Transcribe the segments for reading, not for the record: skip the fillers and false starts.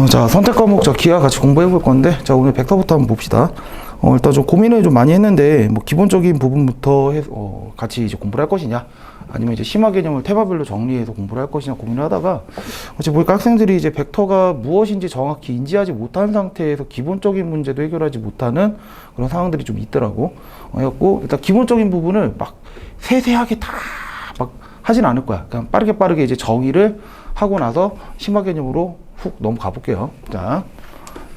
자, 선택 과목 기하 같이 공부해 볼 건데, 자, 오늘 벡터부터 한번 봅시다. 일단 좀 고민을 좀 많이 했는데, 뭐, 기본적인 부분부터 같이 이제 공부를 할 것이냐, 아니면 이제 심화 개념을 테마별로 정리해서 공부를 할 것이냐 고민을 하다가, 어째 보니까 학생들이 이제 벡터가 무엇인지 정확히 인지하지 못한 상태에서 기본적인 문제도 해결하지 못하는 그런 상황들이 좀 있더라고. 해갖고, 일단 기본적인 부분을 막 세세하게 다 막 하진 않을 거야. 그냥 빠르게 이제 정의를 하고 나서 심화 개념으로 훅 넘어가 볼게요. 자,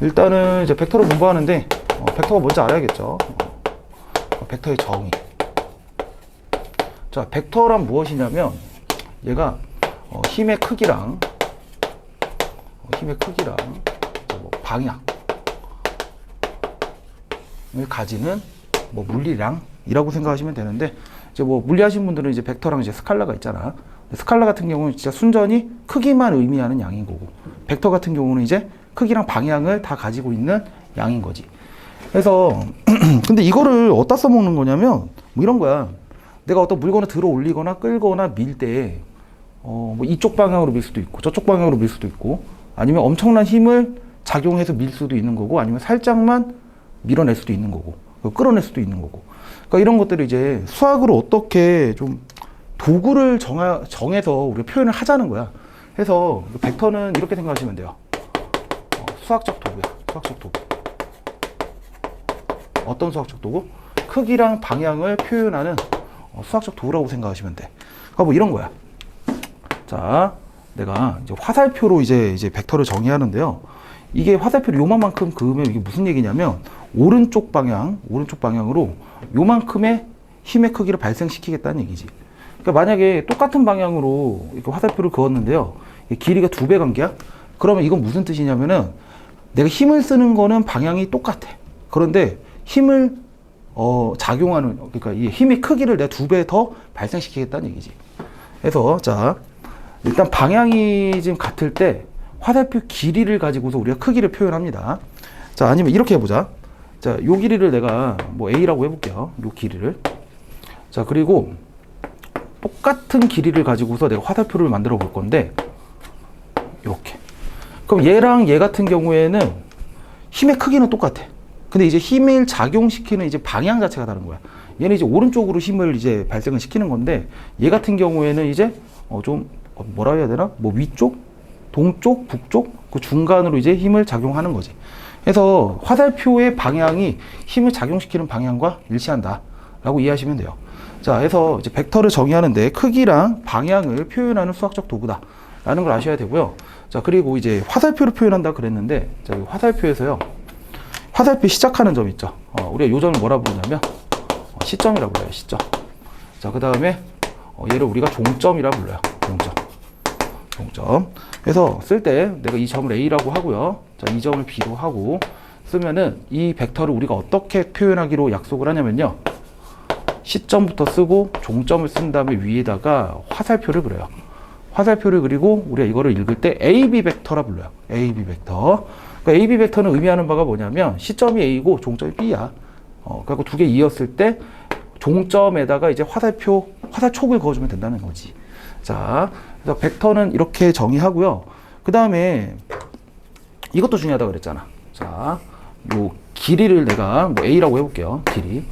일단은 이제 벡터를 공부하는데, 벡터가 뭔지 알아야겠죠. 벡터의 정의. 자, 벡터란 무엇이냐면, 얘가 힘의 크기랑 뭐 방향을 가지는 뭐 물리량이라고 생각하시면 되는데, 이제 뭐 물리하신 분들은 이제 벡터랑 이제 스칼라가 있잖아. 스칼라 같은 경우는 진짜 순전히 크기만 의미하는 양인 거고, 벡터 같은 경우는 이제 크기랑 방향을 다 가지고 있는 양인 거지. 그래서 근데 이거를 어디다 써먹는 거냐면 뭐 이런 거야. 내가 어떤 물건을 들어 올리거나 끌거나 밀 때 뭐 이쪽 방향으로 밀 수도 있고 저쪽 방향으로 밀 수도 있고, 아니면 엄청난 힘을 작용해서 밀 수도 있는 거고, 아니면 살짝만 밀어낼 수도 있는 거고, 끌어낼 수도 있는 거고. 그러니까 이런 것들을 이제 수학으로 어떻게 좀 도구를 정해서 우리가 표현을 하자는 거야. 그래서 벡터는 이렇게 생각하시면 돼요. 수학적 도구야. 수학적 도구. 어떤 수학적 도구? 크기랑 방향을 표현하는 수학적 도구라고 생각하시면 돼. 그러니까 뭐 이런 거야. 자, 내가 이제 화살표로 이제 벡터를 정의하는데요. 이게 화살표를 요만큼 그으면 이게 무슨 얘기냐면, 오른쪽 방향으로 요만큼의 힘의 크기를 발생시키겠다는 얘기지. 그러니까 만약에 똑같은 방향으로 이렇게 화살표를 그었는데요, 길이가 2배 관계야? 그러면 이건 무슨 뜻이냐면은, 내가 힘을 쓰는 거는 방향이 똑같아. 그런데 힘을 작용하는, 그러니까 이 힘의 크기를 내가 2배 더 발생시키겠다는 얘기지. 그래서 자, 일단 방향이 지금 같을 때 화살표 길이를 가지고서 우리가 크기를 표현합니다. 자, 아니면 이렇게 해보자. 자, 요 길이를 내가 뭐 A라고 해볼게요. 요 길이를. 자, 그리고 똑같은 길이를 가지고서 내가 화살표를 만들어 볼 건데, 이렇게. 그럼 얘랑 얘 같은 경우에는 힘의 크기는 똑같아. 근데 이제 힘을 작용시키는 이제 방향 자체가 다른 거야. 얘는 이제 오른쪽으로 힘을 이제 발생을 시키는 건데, 얘 같은 경우에는 이제 좀 뭐라 해야 되나? 뭐 위쪽, 동쪽, 북쪽 그 중간으로 이제 힘을 작용하는 거지. 그래서 화살표의 방향이 힘을 작용시키는 방향과 일치한다라고 이해하시면 돼요. 자, 그래서 이제 벡터를 정의하는데 크기랑 방향을 표현하는 수학적 도구다라는 걸 아셔야 되고요. 자, 그리고 이제 화살표를 표현한다 그랬는데, 자, 이 화살표에서요, 화살표 시작하는 점 있죠. 우리가 요 점을 뭐라 부르냐면 시점이라고 불러요. 시점. 자, 그 다음에 얘를 우리가 종점이라 불러요. 종점. 그래서 쓸 때 내가 이 점을 A라고 하고요. 자, 이 점을 B로 하고 쓰면은 이 벡터를 우리가 어떻게 표현하기로 약속을 하냐면요, 시점부터 쓰고 종점을 쓴 다음에 위에다가 화살표를 그려요. 화살표를 그리고 우리가 이거를 읽을 때 AB 벡터라 불러요. AB 벡터. 그러니까 AB 벡터는 의미하는 바가 뭐냐면, 시점이 A고 종점이 B야. 그리고 두 개 이었을 때 종점에다가 이제 화살촉을 그어주면 된다는 거지. 자, 그래서 벡터는 이렇게 정의하고요. 그 다음에 이것도 중요하다고 그랬잖아. 자, 요 길이를 내가 뭐 A라고 해볼게요. 길이.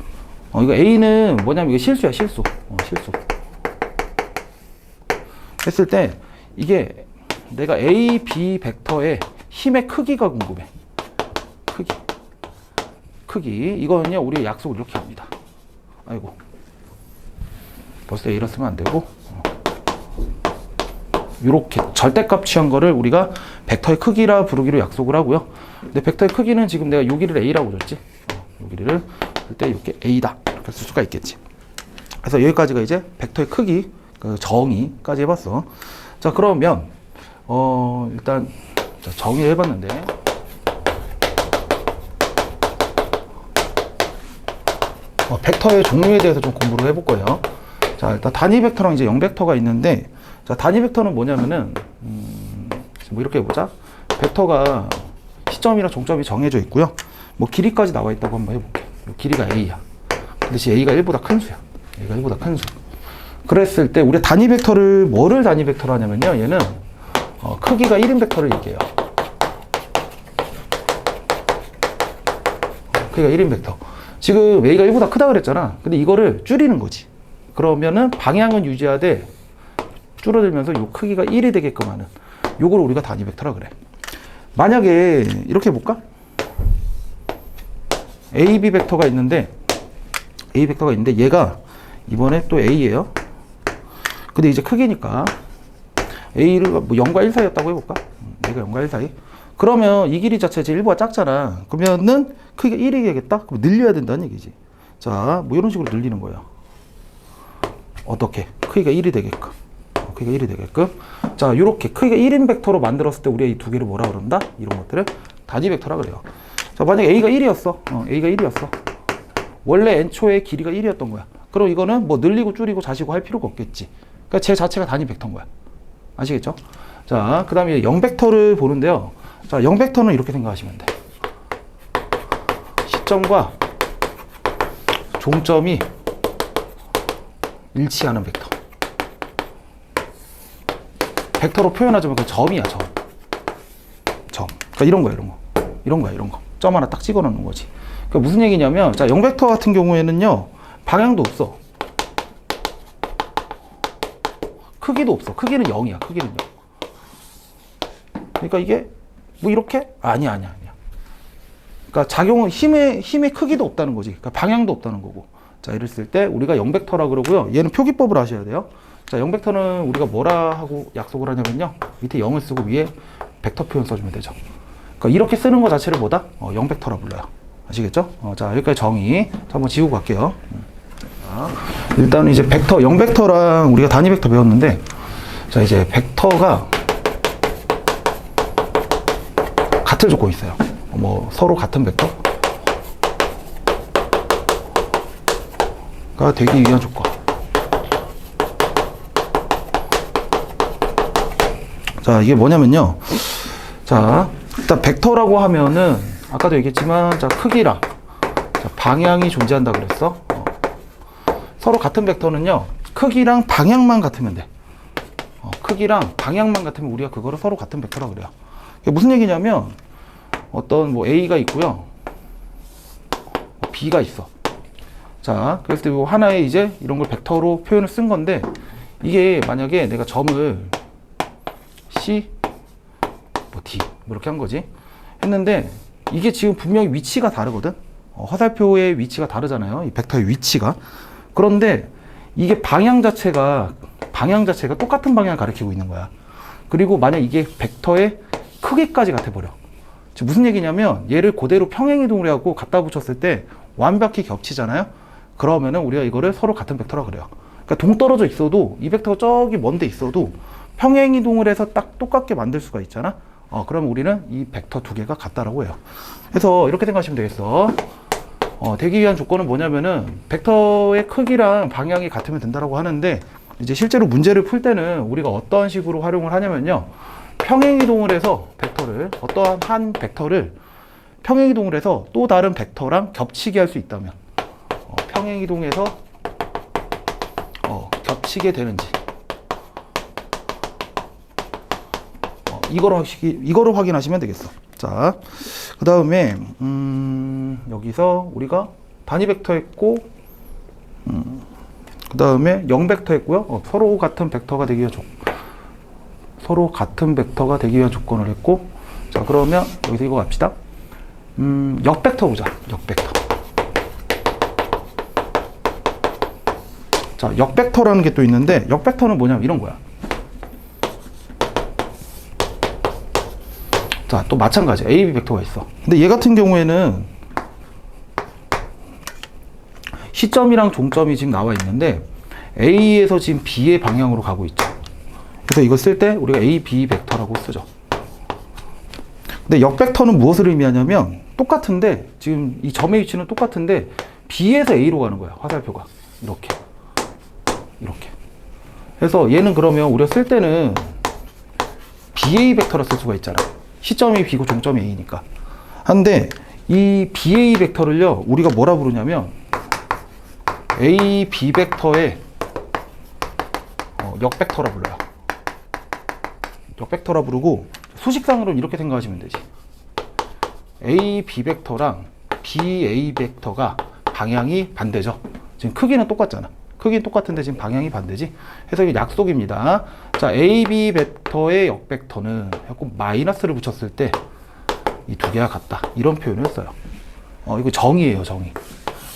이거 A는 뭐냐면 이거 실수야, 실수. 실수. 했을 때 이게 내가 A, B 벡터의 힘의 크기가 궁금해. 크기. 이거는요, 우리 약속을 이렇게 합니다. 아이고. 벌써 A라 쓰면 안 되고. 이렇게 절대값 취한 거를 우리가 벡터의 크기라 부르기로 약속을 하고요. 근데 벡터의 크기는 지금 내가 요 길이를 A라고 줬지. 요 길이를 쓸 때 이렇게 A다. 이렇게 쓸 수가 있겠지. 그래서 여기까지가 이제 벡터의 크기, 그 정의까지 해봤어. 자, 그러면 일단 자, 정의를 해봤는데, 벡터의 종류에 대해서 좀 공부를 해볼 거예요. 자, 일단 단위 벡터랑 이제 영 벡터가 있는데, 자, 단위 벡터는 뭐냐면은 뭐 이렇게 해보자. 벡터가 시점이랑 종점이 정해져 있고요. 뭐 길이까지 나와 있다고 한번 해볼게. 길이가 A야. 근데 지금 A가 1보다 큰 수야. A가 1보다 큰 수. 그랬을 때 우리 단위 벡터를 뭐를 단위 벡터로 하냐면요, 얘는 크기가 1인 벡터를 얘기해요. 크기가 1인 벡터. 지금 A가 1보다 크다 그랬잖아. 근데 이거를 줄이는 거지. 그러면은 방향은 유지하되 줄어들면서 요 크기가 1이 되게끔 하는 요걸 우리가 단위 벡터라 그래. 만약에 이렇게 해볼까? A, B 벡터가 있는데 얘가 이번에 또 A예요. 근데 이제 크기니까 A를 뭐 0과 1 사이였다고 해볼까? 얘가 0과 1 사이. 그러면 이 길이 자체가 이제 1보다 작잖아. 그러면은 크기가 1이 되겠다? 그럼 늘려야 된다는 얘기지. 자, 뭐 이런 식으로 늘리는 거예요. 어떻게? 크기가 1이 되게끔. 크기가 1이 되게끔. 자, 요렇게 크기가 1인 벡터로 만들었을 때 우리가 이 두 개를 뭐라 그런다? 이런 것들을 단위 벡터라 그래요. 자, 만약에 A가 1이었어. A가 1이었어. 원래 N초의 길이가 1이었던 거야. 그럼 이거는 뭐 늘리고 줄이고 자시고 할 필요가 없겠지. 그러니까 제 자체가 단위 벡터인 거야. 아시겠죠? 자, 그 다음에 0벡터를 보는데요. 자, 0벡터는 이렇게 생각하시면 돼. 시점과 종점이 일치하는 벡터. 벡터로 표현하자면 그 점이야, 점. 그러니까 이런 거야, 이런 거. 점 하나 딱 찍어 놓는 거지. 그러니까 무슨 얘기냐면, 자, 0벡터 같은 경우에는요, 방향도 없어. 크기도 없어. 크기는 0이야, 크기는 0. 그러니까 이게, 뭐 이렇게? 아니야. 그러니까 작용은 힘의 크기도 없다는 거지. 그러니까 방향도 없다는 거고. 자, 이랬을 때 우리가 0벡터라 그러고요. 얘는 표기법을 하셔야 돼요. 자, 0벡터는 우리가 뭐라 하고 약속을 하냐면요. 밑에 0을 쓰고 위에 벡터 표현 써주면 되죠. 그러니까 이렇게 쓰는 거 자체를 뭐다? 0벡터라 불러요. 아시겠죠? 자, 여기까지 정의. 자, 한번 지우고 갈게요. 자, 일단 이제 벡터, 0벡터랑 우리가 단위 벡터 배웠는데, 자, 이제 벡터가 같은 조건이 있어요. 뭐 서로 같은 벡터가 되기 위한 조건. 자, 이게 뭐냐면요. 자, 일단 벡터라고 하면은 아까도 얘기했지만, 자, 크기랑 자, 방향이 존재한다 그랬어. 서로 같은 벡터는요, 크기랑 방향만 같으면 돼. 크기랑 방향만 같으면 우리가 그거를 서로 같은 벡터라 그래요. 이게 무슨 얘기냐면, 어떤 뭐 A가 있고요, B가 있어. 자, 그래서 뭐 하나의 이제 이런 걸 벡터로 표현을 쓴 건데, 이게 만약에 내가 점을 C, 뭐 D, 뭐 이렇게 한 거지. 했는데, 이게 지금 분명히 위치가 다르거든? 화살표의 위치가 다르잖아요. 이 벡터의 위치가. 그런데 이게 방향 자체가 똑같은 방향을 가리키고 있는 거야. 그리고 만약 이게 벡터의 크기까지 같아버려. 즉 무슨 얘기냐면 얘를 그대로 평행이동을 하고 갖다 붙였을 때 완벽히 겹치잖아요. 그러면은 우리가 이거를 서로 같은 벡터라 그래요. 그러니까 동떨어져 있어도 이 벡터가 저기 먼데 있어도 평행이동을 해서 딱 똑같게 만들 수가 있잖아. 그럼 우리는 이 벡터 두 개가 같다라고 해요. 그래서 이렇게 생각하시면 되겠어. 되기 위한 조건은 뭐냐면은 벡터의 크기랑 방향이 같으면 된다라고 하는데, 이제 실제로 문제를 풀 때는 우리가 어떤 식으로 활용을 하냐면요. 평행이동을 해서 어떠한 한 벡터를 평행이동을 해서 또 다른 벡터랑 겹치게 할 수 있다면, 평행이동해서 겹치게 되는지, 이거를 확인하시면 되겠어. 자, 그 다음에 여기서 우리가 단위 벡터 했고, 그 다음에 0벡터 했고요. 서로 같은 벡터가 되기 위한 조건을 했고, 자, 그러면 여기서 이거 갑시다. 역벡터 보자. 역벡터. 자, 역벡터라는 게 또 있는데, 역벡터는 뭐냐면 이런 거야. 자, 또 마찬가지. A, B 벡터가 있어. 근데 얘 같은 경우에는 시점이랑 종점이 지금 나와 있는데 A에서 지금 B의 방향으로 가고 있죠. 그래서 이거 쓸 때 우리가 A, B 벡터라고 쓰죠. 근데 역벡터는 무엇을 의미하냐면 똑같은데 지금 이 점의 위치는 똑같은데 B에서 A로 가는 거야. 화살표가. 이렇게. 그래서 얘는 그러면 우리가 쓸 때는 BA 벡터로 쓸 수가 있잖아. 시점이 B고 종점이 A니까. 한데 이 BA 벡터를요 우리가 뭐라 부르냐면 A, B 벡터의 역벡터라 불러요. 역벡터라 부르고 수식상으로는 이렇게 생각하시면 되지. A, B 벡터랑 BA 벡터가 방향이 반대죠. 지금 크기는 똑같잖아. 크기는 똑같은데 지금 방향이 반대지. 그래서 이게 약속입니다. 자, AB 벡터의 역벡터는 자꾸 마이너스를 붙였을 때 이 두 개가 같다. 이런 표현을 써요. 이거 정의예요, 정의.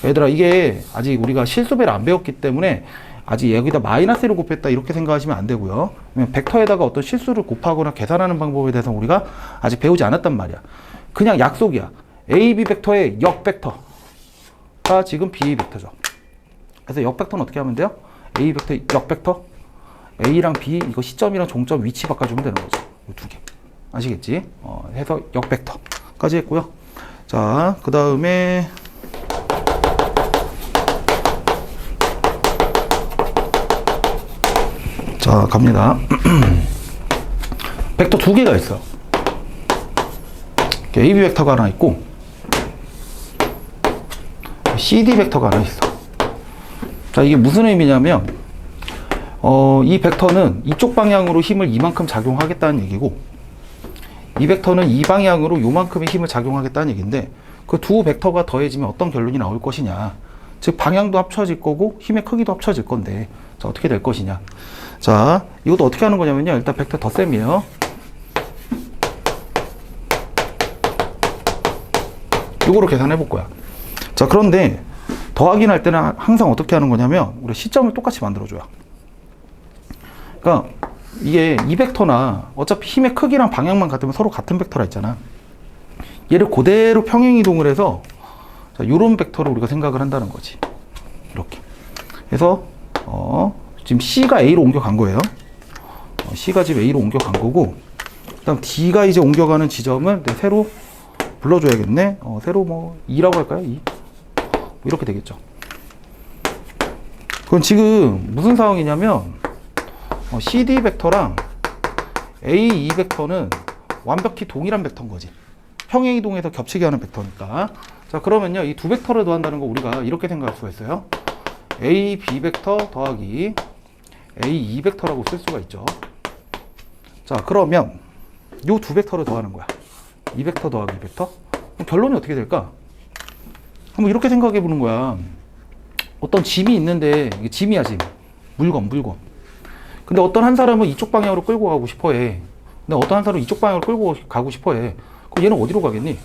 얘들아, 이게 아직 우리가 실수배를 안 배웠기 때문에 아직 여기다 마이너스를 곱했다 이렇게 생각하시면 안 되고요. 왜냐면 벡터에다가 어떤 실수를 곱하거나 계산하는 방법에 대해서 우리가 아직 배우지 않았단 말이야. 그냥 약속이야. AB 벡터의 역벡터가 지금 BA 벡터죠. 그래서 역벡터는 어떻게 하면 돼요? A 벡터의 역벡터 A랑 B 이거 시점이랑 종점 위치 바꿔주면 되는 거죠. 이 두 개. 아시겠지? 해서 역벡터까지 했고요. 자, 그 다음에 자, 갑니다. 벡터 두 개가 있어요. AB 벡터가 하나 있고 CD 벡터가 하나 있어. 자, 이게 무슨 의미냐면 이 벡터는 이쪽 방향으로 힘을 이만큼 작용하겠다는 얘기고 이 벡터는 이 방향으로 요만큼의 힘을 작용하겠다는 얘기인데 그 두 벡터가 더해지면 어떤 결론이 나올 것이냐. 즉 방향도 합쳐질 거고 힘의 크기도 합쳐질 건데 자, 어떻게 될 것이냐. 자, 이것도 어떻게 하는 거냐면요. 일단 벡터 덧셈이에요. 이거로 계산해 볼 거야. 자, 그런데 더하기 할 때는 항상 어떻게 하는 거냐면 우리 시점을 똑같이 만들어줘요. 그러니까 이게 이 벡터나 어차피 힘의 크기랑 방향만 같으면 서로 같은 벡터라 했잖아. 얘를 그대로 평행 이동을 해서 자, 요런 벡터를 우리가 생각을 한다는 거지. 이렇게. 그래서 지금 C가 A로 옮겨간 거예요. C가 지금 A로 옮겨간 거고 그다음 D가 이제 옮겨가는 지점을 새로 불러줘야겠네. 새로 뭐 2라고 할까요? 2. 이렇게 되겠죠. 그건 지금 무슨 상황이냐면 CD 벡터랑 AE 벡터는 완벽히 동일한 벡터인 거지. 평행 이동해서 겹치게 하는 벡터니까. 자, 그러면요. 이 두 벡터를 더한다는 거 우리가 이렇게 생각할 수가 있어요. AB 벡터 더하기 AE 벡터라고 쓸 수가 있죠. 자, 그러면 요 두 벡터를 더하는 거야. 이 벡터 더하기 이 벡터. 그럼 결론이 어떻게 될까? 한번 이렇게 생각해 보는 거야. 어떤 짐이 있는데 이게 짐이야, 짐. 물건. 근데 어떤 한 사람은 이쪽 방향으로 끌고 가고 싶어 해. 근데 어떤 한 사람은 이쪽 방향으로 끌고 가고 싶어 해. 그럼 얘는 어디로 가겠니?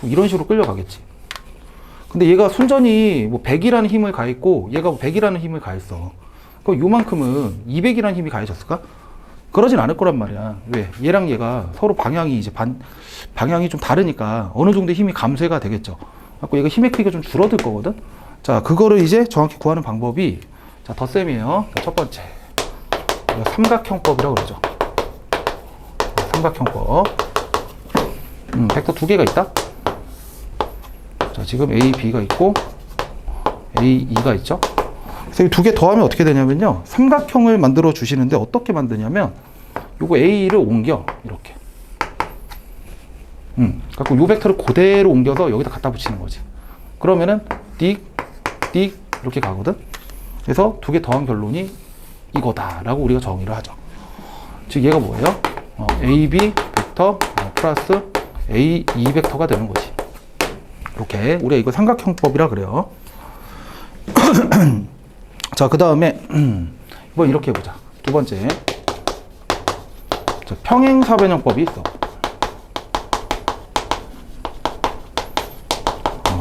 이런 식으로 끌려가겠지. 근데 얘가 순전히 뭐 100이라는 힘을 가했고 얘가 100이라는 힘을 가했어. 그럼 요만큼은 200이라는 힘이 가해졌을까? 그러진 않을 거란 말이야. 왜? 얘랑 얘가 서로 방향이 이제 방향이 좀 다르니까 어느 정도 힘이 감쇄가 되겠죠. 그래서 얘가 힘의 크기가 좀 줄어들 거거든. 자, 그거를 이제 정확히 구하는 방법이 자, 덧셈이에요. 자, 첫 번째. 삼각형법이라고 그러죠. 삼각형법. 벡터 두 개가 있다. 자, 지금 A, B가 있고 A, E가 있죠. 그래서 이 두 개 더하면 어떻게 되냐면요. 삼각형을 만들어 주시는데 어떻게 만드냐면 요거 A를 옮겨 이렇게. 갖고 요 벡터를 그대로 옮겨서 여기다 갖다 붙이는 거지. 그러면은 띡 이렇게 가거든. 그래서 두 개 더한 결론이 이거다라고 우리가 정의를 하죠. 즉 얘가 뭐예요? AB 벡터 플러스 AE 벡터가 되는 거지. 이렇게 우리가 이거 삼각형법이라 그래요. 자, 그 다음에 이번 이렇게 해보자. 두 번째, 자, 평행사변형법이 있어.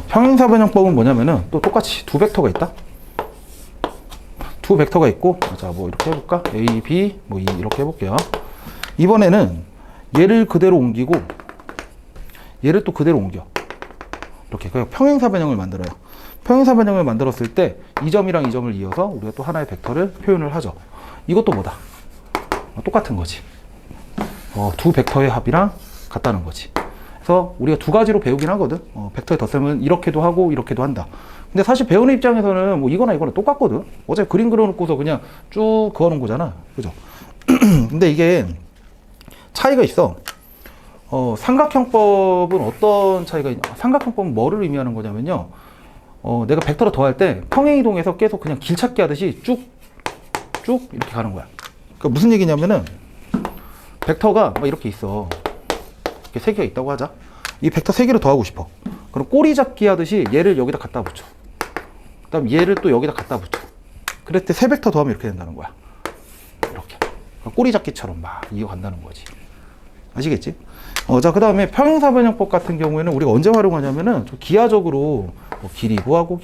평행사변형법은 뭐냐면은 또 똑같이 두 벡터가 있다. 두 벡터가 있고, 자, 뭐 이렇게 해볼까? A, B, 뭐 이렇게 해볼게요. 이번에는 얘를 그대로 옮기고 얘를 또 그대로 옮겨. 이렇게 그냥 평행사변형을 만들어요. 평행사변형을 만들었을 때 이 점이랑 이 점을 이어서 우리가 또 하나의 벡터를 표현을 하죠. 이것도 뭐다? 똑같은 거지. 두 벡터의 합이랑 같다는 거지. 그래서 우리가 두 가지로 배우긴 하거든. 벡터의 덧셈은 이렇게도 하고 이렇게도 한다. 근데 사실 배우는 입장에서는 뭐 이거나 이거나 똑같거든. 어차피 그림 그려놓고서 그냥 쭉 그어놓은 거잖아. 그죠? 근데 이게 차이가 있어. 삼각형법은 어떤 차이가 있냐? 삼각형법은 뭐를 의미하는 거냐면요. 내가 벡터를 더할 때 평행이동해서 계속 그냥 길찾기 하듯이 쭉 이렇게 가는 거야. 그러니까 무슨 얘기냐면은 벡터가 막 이렇게 있어. 이렇게 세 개가 있다고 하자. 이 벡터 세 개를 더하고 싶어. 그럼 꼬리 잡기 하듯이 얘를 여기다 갖다 붙여. 그 다음 얘를 또 여기다 갖다 붙여. 그럴 때 세 벡터 더하면 이렇게 된다는 거야. 이렇게. 그러니까 꼬리 잡기처럼 막 이어간다는 거지. 아시겠지? 자, 그 다음에 평행사변형법 같은 경우에는 우리가 언제 활용하냐면은 좀 기하적으로 뭐 길이 구하고,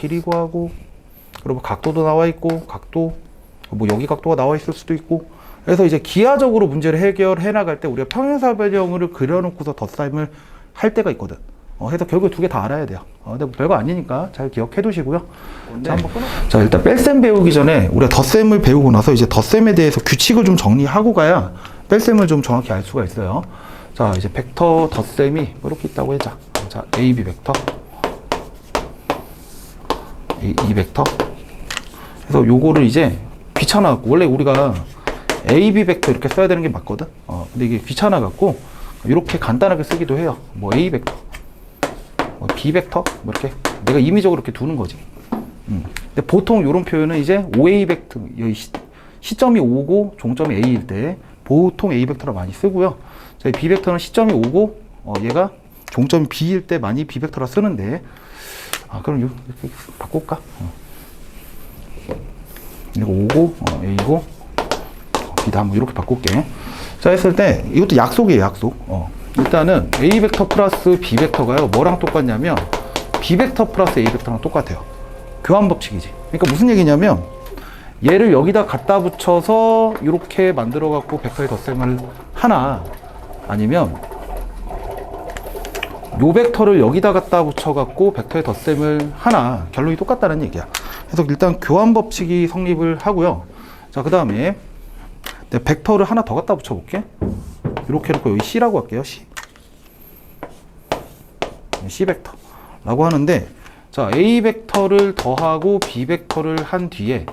그리고 각도도 나와 있고, 각도, 뭐 여기 각도가 나와 있을 수도 있고, 그래서 이제 기하적으로 문제를 해결해 나갈 때 우리가 평행사변형을 그려놓고서 덧셈을 할 때가 있거든. 해서 결국 두 개 다 알아야 돼요. 근데 뭐 별거 아니니까 잘 기억해 두시고요. 자, 한번 끊어. 자, 일단 뺄셈 배우기 전에 우리가 덧셈을 배우고 나서 이제 덧셈에 대해서 규칙을 좀 정리하고 가야 뺄셈을 좀 정확히 알 수가 있어요. 자, 이제 벡터 덧셈이 이렇게 있다고 해자. 자, AB 벡터, 이 벡터. 그래서 요거를 이제 귀찮아갖고, 원래 우리가 AB 벡터 이렇게 써야 되는 게 맞거든. 근데 이게 귀찮아갖고 이렇게 간단하게 쓰기도 해요. 뭐 A 벡터, 뭐 B 벡터, 뭐 이렇게 내가 임의적으로 이렇게 두는 거지. 근데 보통 이런 표현은 이제 OA 벡터, 여기 시점이 오고 종점이 A일 때 보통 A 벡터를 많이 쓰고요. 저희 B 벡터는 시점이 오고 얘가 종점이 B일 때 많이 B 벡터라 쓰는데, 그럼 이렇게 바꿀까? 이거 오고 A고 B다, 뭐 이렇게 바꿀게. 자, 했을 때 이것도 약속이에요, 약속. 일단은 A 벡터 플러스 B 벡터가요, 뭐랑 똑같냐면 B 벡터 플러스 A 벡터랑 똑같아요. 교환 법칙이지. 그러니까 무슨 얘기냐면 얘를 여기다 갖다 붙여서 이렇게 만들어 갖고 벡터의 덧셈을 하나, 아니면 요 벡터를 여기다 갖다 붙여 갖고 벡터의 덧셈을 하나, 결론이 똑같다는 얘기야. 그래서 일단 교환 법칙이 성립을 하고요. 자, 그 다음에 내가 벡터를 하나 더 갖다 붙여 볼게. 이렇게 해놓고 여기 C라고 할게요. C 벡터 라고 하는데, 자, A 벡터를 더하고 B 벡터를 한 뒤에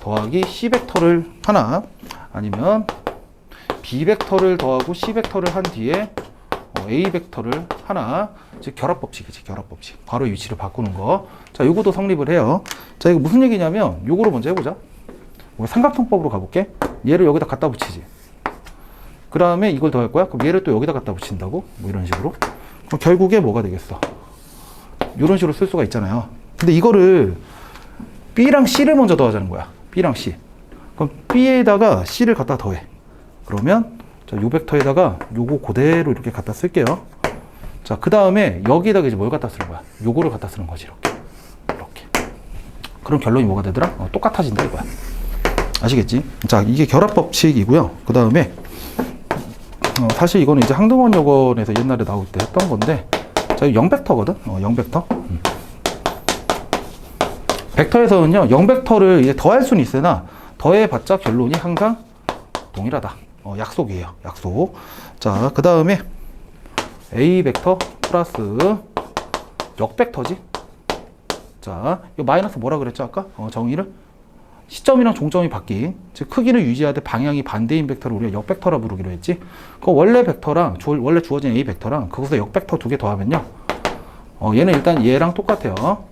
더하기 C 벡터를 하나, 아니면 B 벡터를 더하고 C 벡터를 한 뒤에 A 벡터를 하나, 즉 결합법칙이지, 결합법칙. 바로 위치를 바꾸는 거. 자, 요거도 성립을 해요. 자, 이거 무슨 얘기냐면 요거를 먼저 해보자. 삼각형법으로 가볼게. 얘를 여기다 갖다 붙이지. 그 다음에 이걸 더할 거야. 그럼 얘를 또 여기다 갖다 붙인다고? 뭐 이런 식으로. 그럼 결국에 뭐가 되겠어? 이런 식으로 쓸 수가 있잖아요. 근데 이거를 B랑 C를 먼저 더하자는 거야. B랑 C. 그럼 B에다가 C를 갖다 더해. 그러면 자, 요 벡터에다가 요거 그대로 이렇게 갖다 쓸게요. 자, 그 다음에 여기에다가 이제 뭘 갖다 쓰는 거야? 요거를 갖다 쓰는 거지, 이렇게. 이렇게. 그럼 결론이 뭐가 되더라? 똑같아진다, 이거야. 아시겠지? 자, 이게 결합법칙이고요. 그 다음에 사실 이거는 이제 항등원여건에서 옛날에 나올 때 했던 건데, 자, 0벡터거든? 0벡터. 벡터에서는요, 0벡터를 이제 더할 수는 있으나, 더해봤자 결론이 항상 동일하다. 약속이에요. 약속. 자, 그 다음에 A 벡터 플러스 역벡터지. 자, 이 마이너스 뭐라 그랬죠, 아까? 정의를? 시점이랑 종점이 바뀐, 즉 크기를 유지하되 방향이 반대인 벡터를 우리가 역벡터라 부르기로 했지. 그 원래 벡터랑 원래 주어진 A 벡터랑 그것에 역벡터 두 개 더하면요, 얘는 일단 얘랑 똑같아요.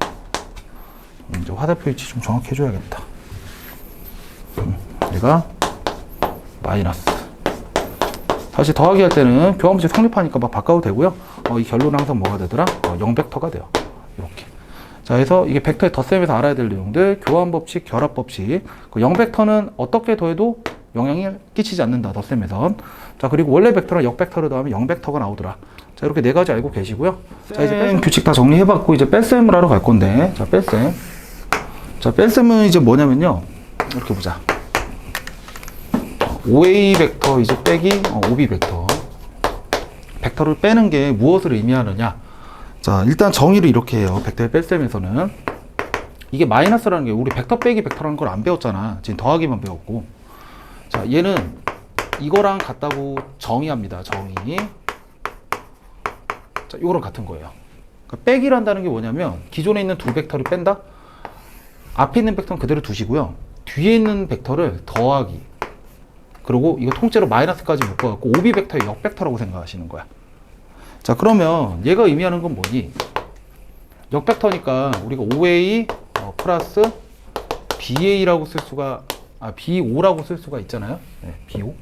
이제 화살표 위치 좀 정확히 해줘야겠다. 얘가 마이너스. 사실 더하기 할 때는 교환법칙 성립하니까 막 바꿔도 되고요. 이 결론은 항상 뭐가 되더라? 0벡터가 돼요. 이렇게. 자, 그래서 이게 벡터의 덧셈에서 알아야 될 내용들, 교환법칙, 결합법칙. 그 0벡터는 어떻게 더해도 영향이 끼치지 않는다, 덧셈에선. 자, 그리고 원래 벡터랑 역벡터를 더하면 0벡터가 나오더라. 자, 이렇게 네 가지 알고 계시고요. 자, 이제 뺄셈 규칙 다 정리해봤고, 이제 뺄셈을 하러 갈 건데, 자, 뺄셈. 자, 뺄셈은 이제 뭐냐면요, 이렇게 보자. OA 벡터 이제 빼기 OB 벡터. 벡터를 빼는 게 무엇을 의미하느냐? 자, 일단 정의를 이렇게 해요. 벡터의 뺄셈에서는 이게 마이너스라는 게, 우리 벡터 빼기 벡터라는 걸 안 배웠잖아. 지금 더하기만 배웠고. 자, 얘는 이거랑 같다고 정의합니다. 정의. 자, 이거랑 같은 거예요. 그러니까 빼기란다는 게 뭐냐면, 기존에 있는 두 벡터를 뺀다. 앞에 있는 벡터는 그대로 두시고요. 뒤에 있는 벡터를 더하기. 그리고 이거 통째로 마이너스까지 묶어갖고 OB 벡터의 역벡터라고 생각하시는 거야. 자, 그러면 얘가 의미하는 건 뭐니? 역벡터니까 우리가 OA 플러스 BA라고 쓸 수가, BO라고 쓸 수가 있잖아요. 네, BO.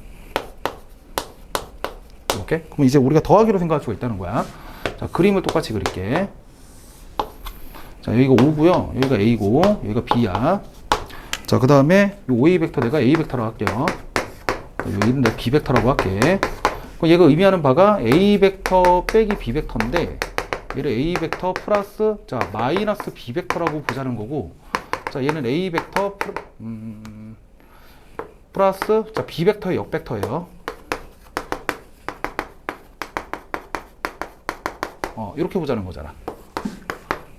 이렇게. 그럼 이제 우리가 더하기로 생각할 수가 있다는 거야. 자, 그림을 똑같이 그릴게. 자, 여기가 O고요. 여기가 A고, 여기가 B야. 자, 그 다음에 이 OA 벡터 내가 A 벡터라고 할게요. 여기는 내가 B 벡터라고 할게. 얘가 의미하는 바가 A 벡터 빼기 B 벡터인데, 얘를 A 벡터 플러스, 자, 마이너스 B 벡터라고 보자는 거고, 자, 얘는 A 벡터 플러스, 자, B 벡터의 역 벡터예요. 이렇게 보자는 거잖아.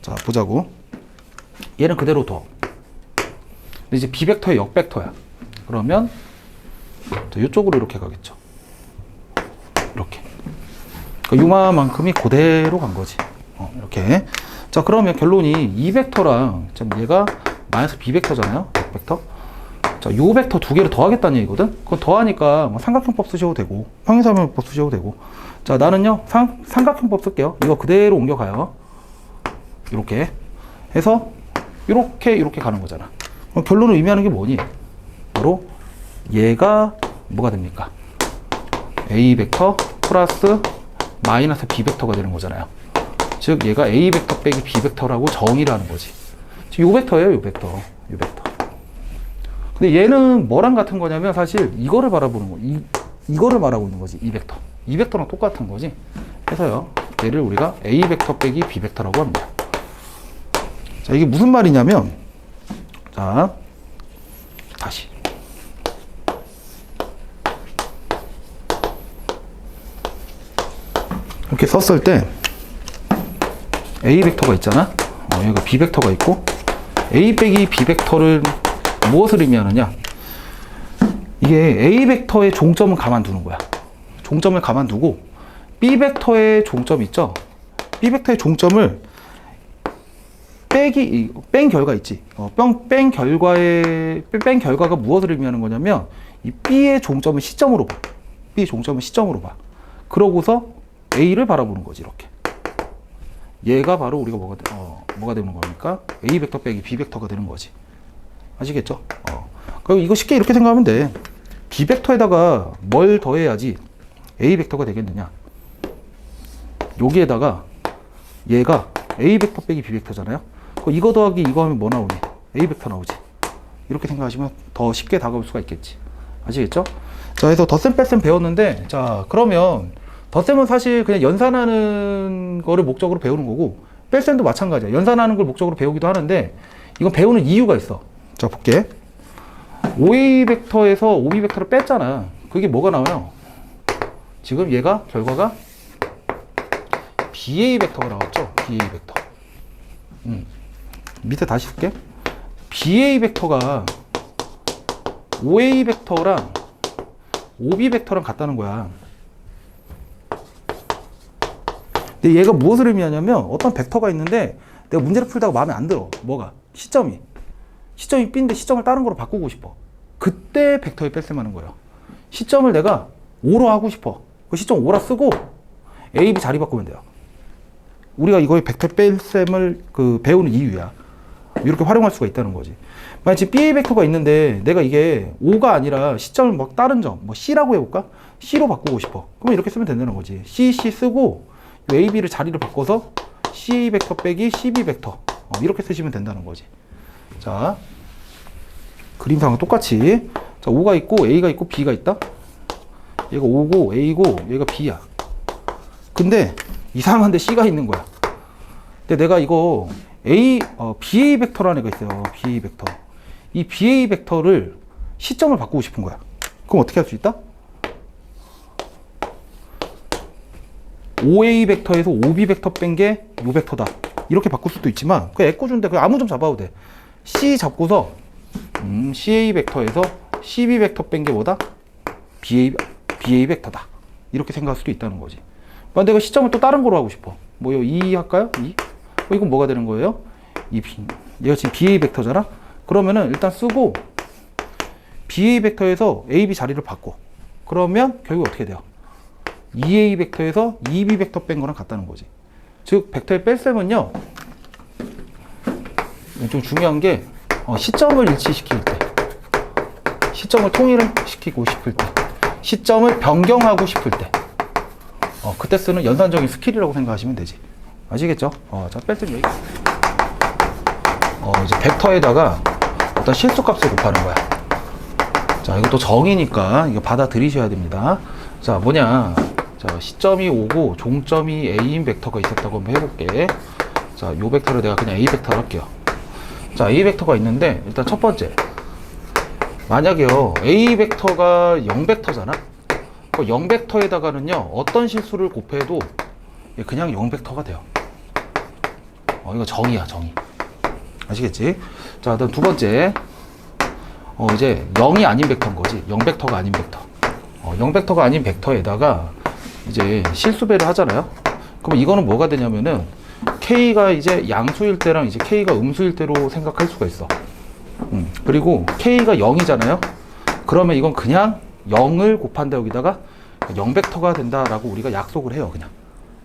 자, 보자고. 얘는 그대로 둬. 근데 이제 B 벡터의 역 벡터야. 그러면 자, 이쪽으로 이렇게 가겠죠. 이렇게. 그러니까 요만큼이 그대로 간 거지. 이렇게. 자, 그러면 결론이 이 벡터랑 지금 얘가 마이너스 B 벡터잖아요. 역 벡터. 자, 요 벡터 두 개를 더하겠다는 얘기거든. 그거 더하니까 뭐 삼각형법 쓰셔도 되고 평행사변법 쓰셔도 되고. 자, 나는요 삼각형법 쓸게요. 이거 그대로 옮겨가요. 이렇게 해서 이렇게 가는 거잖아. 결론을 의미하는 게 뭐니? 바로 얘가 뭐가 됩니까? A 벡터 플러스 마이너스 B 벡터가 되는 거잖아요. 즉 얘가 A 벡터 빼기 B 벡터라고 정의를 하는 거지. 요 벡터예요, 요 벡터. 요 벡터. 근데 얘는 뭐랑 같은 거냐면 사실 이거를 바라보는 거. 이거를 말하고 있는 거지. 이 벡터. 이 벡터랑 똑같은 거지. 해서요. 얘를 우리가 A 벡터 빼기 B 벡터라고 합니다. 자, 이게 무슨 말이냐면, 자, 다시. 이렇게 썼을 때, A 벡터가 있잖아? 여기가 B 벡터가 있고, A 빼기 B 벡터를 무엇을 의미하느냐? 이게 A 벡터의 종점은 가만두는 거야. 종점을 가만두고, B 벡터의 종점 있죠? B 벡터의 종점을 뺀 결과 있지. 뺀 결과가 무엇을 의미하는 거냐면, 이 B의 종점을 시점으로 봐. B의 종점을 시점으로 봐. 그러고서 A를 바라보는 거지, 이렇게. 얘가 바로 우리가 뭐가 되는 겁니까? A 벡터 빼기 B 벡터가 되는 거지. 아시겠죠? 그리고 이거 쉽게 이렇게 생각하면 돼. B 벡터에다가 뭘 더해야지 A 벡터가 되겠느냐? 여기에다가 얘가 A 벡터 빼기 B 벡터잖아요? 이거 더하기 이거 하면 뭐 나오니? A 벡터 나오지. 이렇게 생각하시면 더 쉽게 다가올 수가 있겠지. 아시겠죠? 자, 그래서 덧셈 뺄셈 배웠는데, 자, 그러면 덧셈은 사실 그냥 연산하는 거를 목적으로 배우는 거고, 뺄셈도 마찬가지야. 연산하는 걸 목적으로 배우기도 하는데, 이건 배우는 이유가 있어. 자, 볼게. OA 벡터에서 OB 벡터를 뺐잖아. 그게 뭐가 나와요? 지금 얘가 결과가 BA 벡터가 나왔죠? BA 벡터. 밑에 다시 쓸게. BA 벡터가 OA 벡터랑 OB 벡터랑 같다는 거야. 근데 얘가 무엇을 의미하냐면 어떤 벡터가 있는데 내가 문제를 풀다가 마음에 안 들어. 뭐가? 시점이 B인데 시점을 다른 거로 바꾸고 싶어. 그때 벡터에 뺄셈하는 거예요. 시점을 내가 5로 하고 싶어. 그 시점 5라 쓰고 A, B 자리 바꾸면 돼요. 우리가 이거의 벡터 뺄셈을 배우는 이유야. 이렇게 활용할 수가 있다는 거지. 만약 지금 BA 벡터가 있는데 내가 이게 5가 아니라 시점을 뭐 다른 점, 뭐 C라고 해볼까? C로 바꾸고 싶어. 그러면 이렇게 쓰면 된다는 거지. C 쓰고 A, B를 자리를 바꿔서 CA 벡터 빼기 CB 벡터. 이렇게 쓰시면 된다는 거지. 자, 그림상은 똑같이. 자, O가 있고 A가 있고 B가 있다. 얘가 O고 A고 얘가 B야. 근데 이상한데 C가 있는 거야. 근데 내가 이거 BA 벡터라는 애가 있어요. BA 벡터. 이 BA 벡터를 시점을 바꾸고 싶은 거야. 그럼 어떻게 할 수 있다? OA 벡터에서 OB 벡터 뺀 게 요 벡터다. 이렇게 바꿀 수도 있지만 그 애꿎은데 그냥 아무 점 잡아도 돼. C 잡고서 CA 벡터에서 CB 벡터 뺀 게 뭐다? BA 벡터다. 이렇게 생각할 수도 있다는 거지. 내가 시점을 또 다른 거로 하고 싶어. 뭐요? 2 할까요? 2? 이건 뭐가 되는 거예요? 얘가 지금 BA 벡터잖아? 그러면은 일단 쓰고 BA 벡터에서 AB 자리를 바꿔. 그러면 결국 어떻게 돼요? 2A 벡터에서 2B 벡터 뺀 거랑 같다는 거지. 즉 벡터의 뺄셈은요, 좀 중요한 게 시점을 일치시킬 때, 시점을 통일을 시키고 싶을 때, 시점을 변경하고 싶을 때, 그때 쓰는 연산적인 스킬이라고 생각하시면 되지. 아시겠죠? 자, 뺄셈 여기. 이제 벡터에다가 어떤 실수값을 곱하는 거야. 자, 이것도 정이니까 이거 받아들이셔야 됩니다. 자, 뭐냐. 자, 시점이 오고 종점이 A인 벡터가 있었다고 한번 해볼게. 자, 요 벡터를 내가 그냥 A 벡터로 할게요. 자, A 벡터가 있는데, 일단 첫 번째. 만약에요, A 벡터가 0 벡터잖아? 그 0 벡터에다가는요, 어떤 실수를 곱해도 그냥 0 벡터가 돼요. 이거 정이야, 정의. 아시겠지? 자, 그다음 두 번째. 이제 0이 아닌 벡터인 거지. 0 벡터가 아닌 벡터. 0 벡터가 아닌 벡터에다가 이제 실수배를 하잖아요. 그럼 이거는 뭐가 되냐면은 K가 이제 양수일 때랑 이제 K가 음수일 때로 생각할 수가 있어. 그리고 K가 0이잖아요. 그러면 이건 그냥 0을 곱한다 여기다가 0 벡터가 된다라고 우리가 약속을 해요. 그냥.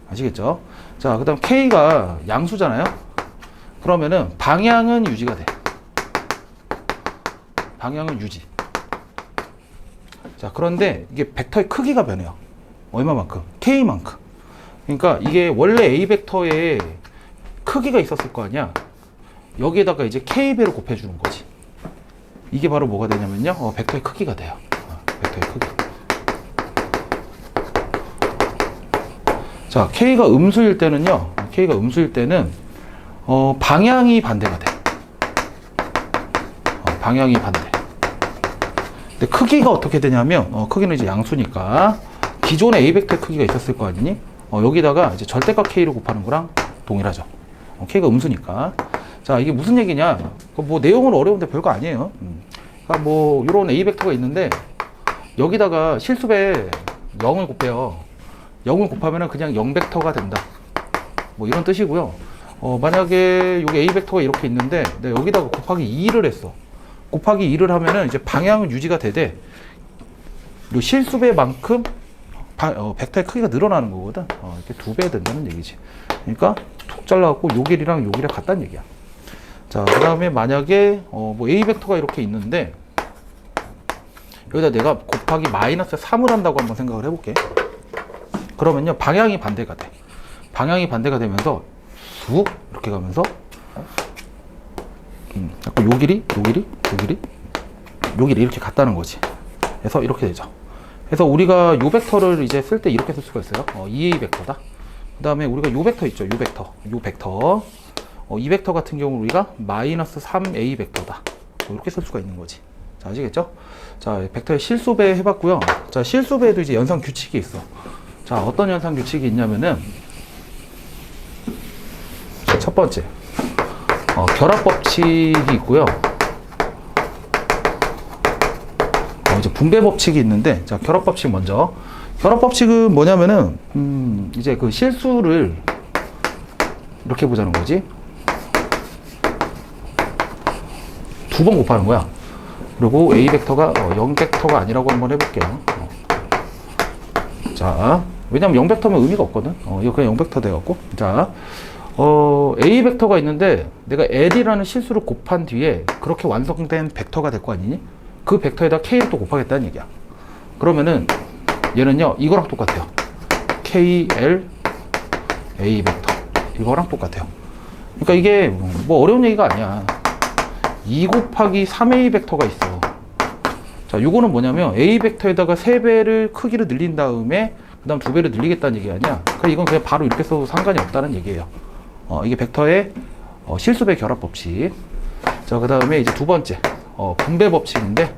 아시겠죠? 자, 그 다음 K가 양수잖아요. 그러면은 방향은 유지가 돼. 방향은 유지. 자, 그런데 이게 벡터의 크기가 변해요. 얼마만큼? K만큼. 그러니까 이게 원래 A 벡터에 크기가 있었을 거 아니야. 여기에다가 이제 K배로 곱해주는 거지. 이게 바로 뭐가 되냐면요. 벡터의 크기가 돼요. 벡터의 크기. 자, K가 음수일 때는요. K가 음수일 때는 방향이 반대가 돼. 방향이 반대. 근데 크기가 어떻게 되냐면 크기는 이제 양수니까 기존에 A 벡터의 크기가 있었을 거 아니니? 여기다가 이제 절대값 K를 곱하는 거랑 동일하죠. K가 음수니까. 자, 이게 무슨 얘기냐? 뭐 내용은 어려운데 별거 아니에요. 그러니까 뭐 이런 A 벡터가 있는데 여기다가 실수배 0을 곱해요. 0을 곱하면은 그냥 0 벡터가 된다. 뭐 이런 뜻이고요. 만약에 여기 A 벡터가 이렇게 있는데 내가 여기다가 곱하기 2를 했어. 곱하기 2를 하면은 이제 방향은 유지가 되되 요 실수배만큼 벡터의 크기가 늘어나는 거거든. 이렇게 2배 된다는 얘기지. 그러니까 툭 잘라갖고 요 길이랑 요 길이랑 같다는 얘기야. 자, 그 다음에 만약에 뭐 A 벡터가 이렇게 있는데 여기다 내가 곱하기 마이너스 3을 한다고 한번 생각을 해볼게. 그러면요 방향이 반대가 돼. 방향이 반대가 되면서 쑥 이렇게 가면서 자꾸 요 길이, 요 길이, 요 길이, 요 길이 이렇게 같다는 거지. 그래서 이렇게 되죠. 그래서 우리가 요 벡터를 이제 쓸 때 이렇게 쓸 수가 있어요. 2A 벡터다. 그 다음에 우리가 요 벡터 있죠. 요 벡터. 요 벡터. 이 벡터 같은 경우 우리가 마이너스 3A 벡터다. 이렇게 쓸 수가 있는 거지. 자, 아시겠죠? 자, 벡터의 실수배 해봤고요. 자, 실수배에도 이제 연산 규칙이 있어. 자, 어떤 연산 규칙이 있냐면은 자, 첫 번째 결합 법칙이 있고요. 이제 분배 법칙이 있는데, 자, 결합 법칙 먼저. 결합 법칙은 뭐냐면은 이제 그 실수를 이렇게 보자는 거지. 두 번 곱하는 거야. 그리고 A 벡터가 0 벡터가 아니라고 한번 해볼게요. 자, 왜냐면 0 벡터면 의미가 없거든. 이거 그냥 0 벡터 돼갖고. 자, A 벡터가 있는데 내가 L이라는 실수를 곱한 뒤에 그렇게 완성된 벡터가 될 거 아니니? 그 벡터에다 K를 또 곱하겠다는 얘기야. 그러면은 얘는요 이거랑 똑같아요. KL A 벡터 이거랑 똑같아요. 그러니까 이게 뭐 어려운 얘기가 아니야. 2 곱하기 3A 벡터가 있어. 자, 요거는 뭐냐면 A 벡터에다가 3배를 크기를 늘린 다음에 그 다음 2배를 늘리겠다는 얘기 아니야. 그러니까 이건 그냥 바로 이렇게 써도 상관이 없다는 얘기예요. 이게 벡터의 실수배 결합 법칙. 자, 그 다음에 이제 두 번째 분배 법칙인데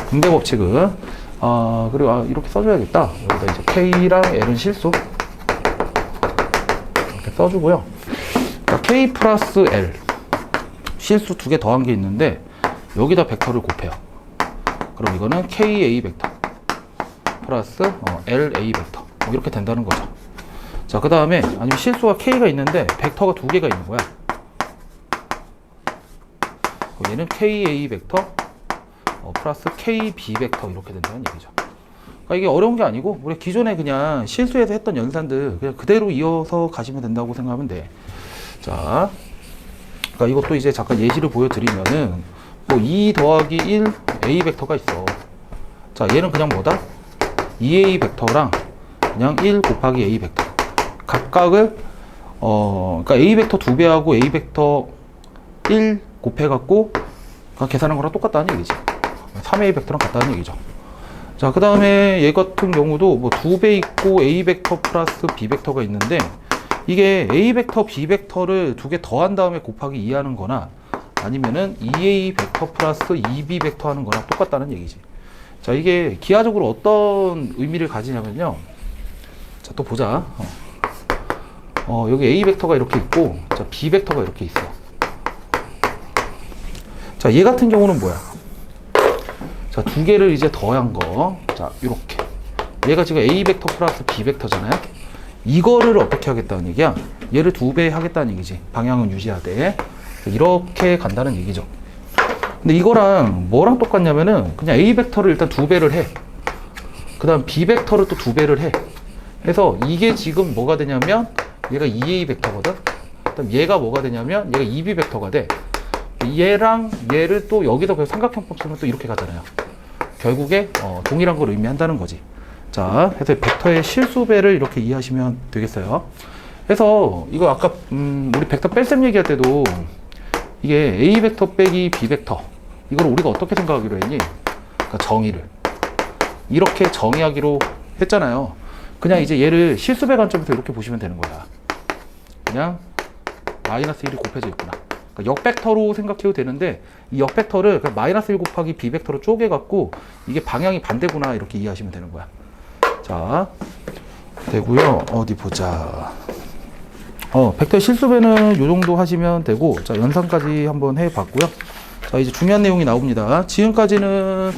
분배 법칙은 그리고 이렇게 써줘야겠다. 여기다 이제 K랑 L은 실수 이렇게 써주고요. K 플러스 L 실수 2개 더한 게 있는데 여기다 벡터를 곱해요. 그럼 이거는 KA 벡터 플러스 LA 벡터 이렇게 된다는 거죠. 자, 그 다음에 아니면 실수가 K가 있는데 벡터가 2개가 있는 거야. 얘는 KA 벡터 플러스 KB 벡터 이렇게 된다는 얘기죠. 그러니까 이게 어려운 게 아니고 우리 기존에 그냥 실수에서 했던 연산들 그냥 그대로 이어서 가시면 된다고 생각하면 돼. 자, 그러니까 이것도 이제 잠깐 예시를 보여드리면은 뭐 2 더하기 1 A 벡터가 있어. 자, 얘는 그냥 뭐다? 2A 벡터랑 그냥 1 곱하기 A 벡터 각각을 그러니까 A 벡터 2배하고 A 벡터 1 곱해갖고 계산한 거랑 똑같다는 얘기지. 3A 벡터랑 같다는 얘기죠. 자, 그 다음에 얘 같은 경우도 뭐 2배 있고 A 벡터 플러스 B 벡터가 있는데, 이게 A 벡터, B 벡터를 두 개 더한 다음에 곱하기 2 하는 거나, 아니면은 2A 벡터 플러스 2B 벡터 하는 거랑 똑같다는 얘기지. 자, 이게 기하적으로 어떤 의미를 가지냐면요. 자, 또 보자. 여기 A 벡터가 이렇게 있고, 자, B 벡터가 이렇게 있어. 자, 얘 같은 경우는 뭐야? 자, 두 개를 이제 더한 거. 자, 요렇게. 얘가 지금 A 벡터 플러스 B 벡터잖아요? 이거를 어떻게 하겠다는 얘기야? 얘를 2배 하겠다는 얘기지. 방향은 유지하되. 이렇게 간다는 얘기죠. 근데 이거랑 뭐랑 똑같냐면은, 그냥 A 벡터를 일단 2배를 해. 그 다음 B 벡터를 또 2배를 해. 그래서 이게 지금 뭐가 되냐면, 얘가 2A 벡터거든? 그다음 얘가 뭐가 되냐면, 얘가 2B 벡터가 돼. 얘랑 얘를 또 여기서 그 삼각형법 쓰면 또 이렇게 가잖아요. 결국에 동일한 걸 의미한다는 거지. 자, 그래서 벡터의 실수배를 이렇게 이해하시면 되겠어요. 그래서 이거 아까 우리 벡터 뺄셈 얘기할 때도 이게 A 벡터 빼기 B 벡터, 이걸 우리가 어떻게 생각하기로 했니? 그러니까 정의를 이렇게 정의하기로 했잖아요. 그냥 이제 얘를 실수배 관점에서 이렇게 보시면 되는 거야. 그냥 마이너스 1이 곱해져 있구나. 역벡터로 생각해도 되는데, 이 역벡터를 마이너스 1 곱하기 B 벡터로 쪼개갖고 이게 방향이 반대구나 이렇게 이해하시면 되는 거야. 자, 되고요. 어디 보자. 벡터의 실수배는 요 정도 하시면 되고, 자, 연산까지 한번 해봤고요. 자, 이제 중요한 내용이 나옵니다. 지금까지는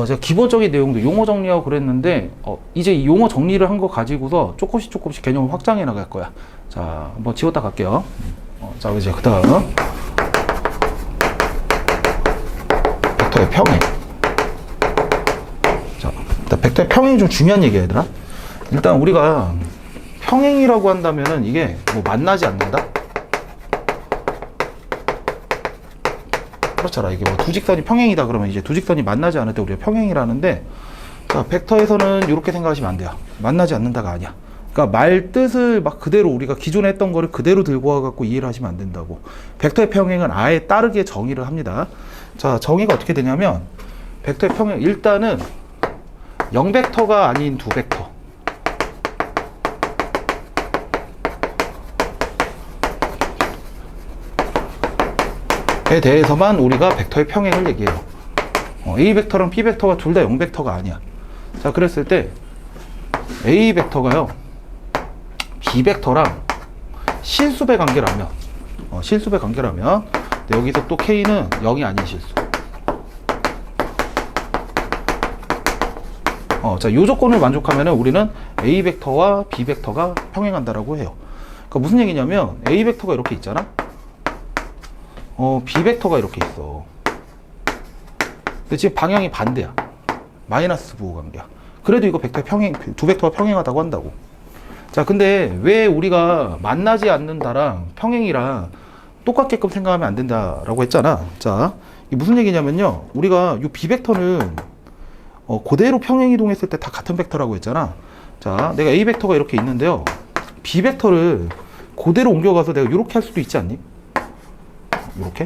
제가 기본적인 내용도 용어 정리하고 그랬는데, 이제 이 용어 정리를 한 거 가지고서 조금씩 개념을 확장해 나갈 거야. 자, 한번 지웠다 갈게요. 자, 이제 그 다음 벡터의 평행. 자, 일단 벡터의 평행이 좀 중요한 얘기야, 얘들아. 일단 우리가 평행이라고 한다면은 이게 뭐 만나지 않는다? 그렇잖아. 이게 뭐 두 직선이 평행이다 그러면 이제 두 직선이 만나지 않을 때 우리가 평행이라는데, 자, 벡터에서는 이렇게 생각하시면 안 돼요. 만나지 않는다가 아니야. 그러니까 말 뜻을 막 그대로 우리가 기존에 했던 거를 그대로 들고 와갖고 이해를 하시면 안 된다고. 벡터의 평행은 아예 따르게 정의를 합니다. 자, 정의가 어떻게 되냐면, 벡터의 평행, 일단은 0벡터가 아닌 2벡터. 에 대해서만 우리가 벡터의 평행을 얘기해요. A 벡터랑 B 벡터가 둘 다 0벡터가 아니야. 자, 그랬을 때 A 벡터가요, B 벡터랑 실수배 관계라면, 실수배 관계라면, 근데 여기서 또 K는 0이 아닌 실수. 자, 요 조건을 만족하면은 우리는 A 벡터와 B 벡터가 평행한다라고 해요. 그러니까 무슨 얘기냐면, A 벡터가 이렇게 있잖아? B 벡터가 이렇게 있어. 근데 지금 방향이 반대야. 마이너스 부호 관계야. 그래도 이거 벡터 평행, 두 벡터가 평행하다고 한다고. 자, 근데 왜 우리가 만나지 않는다랑 평행이랑 똑같게끔 생각하면 안 된다라고 했잖아. 자, 이게 무슨 얘기냐면요. 우리가 이 B 벡터는 그대로 평행 이동했을 때 다 같은 벡터라고 했잖아. 자, 내가 A 벡터가 이렇게 있는데요. B 벡터를 그대로 옮겨가서 내가 이렇게 할 수도 있지 않니? 이렇게?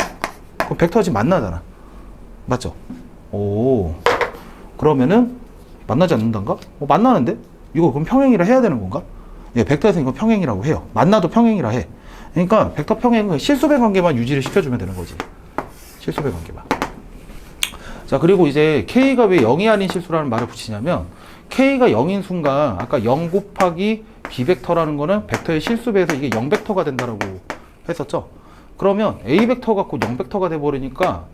그럼 벡터가 지금 만나잖아. 맞죠? 오, 그러면은 만나지 않는단가? 만나는데? 이거 그럼 평행이라 해야 되는 건가? 예, 벡터에서 이거 평행이라고 해요. 만나도 평행이라 해. 그러니까 벡터 평행은 실수배 관계만 유지를 시켜주면 되는 거지. 실수배 관계만. 자, 그리고 이제 K가 왜 0이 아닌 실수라는 말을 붙이냐면, K가 0인 순간 아까 0 곱하기 B 벡터라는 거는 벡터의 실수배에서 이게 0 벡터가 된다라고 했었죠. 그러면 A 벡터 갖고 0 벡터가 돼버리니까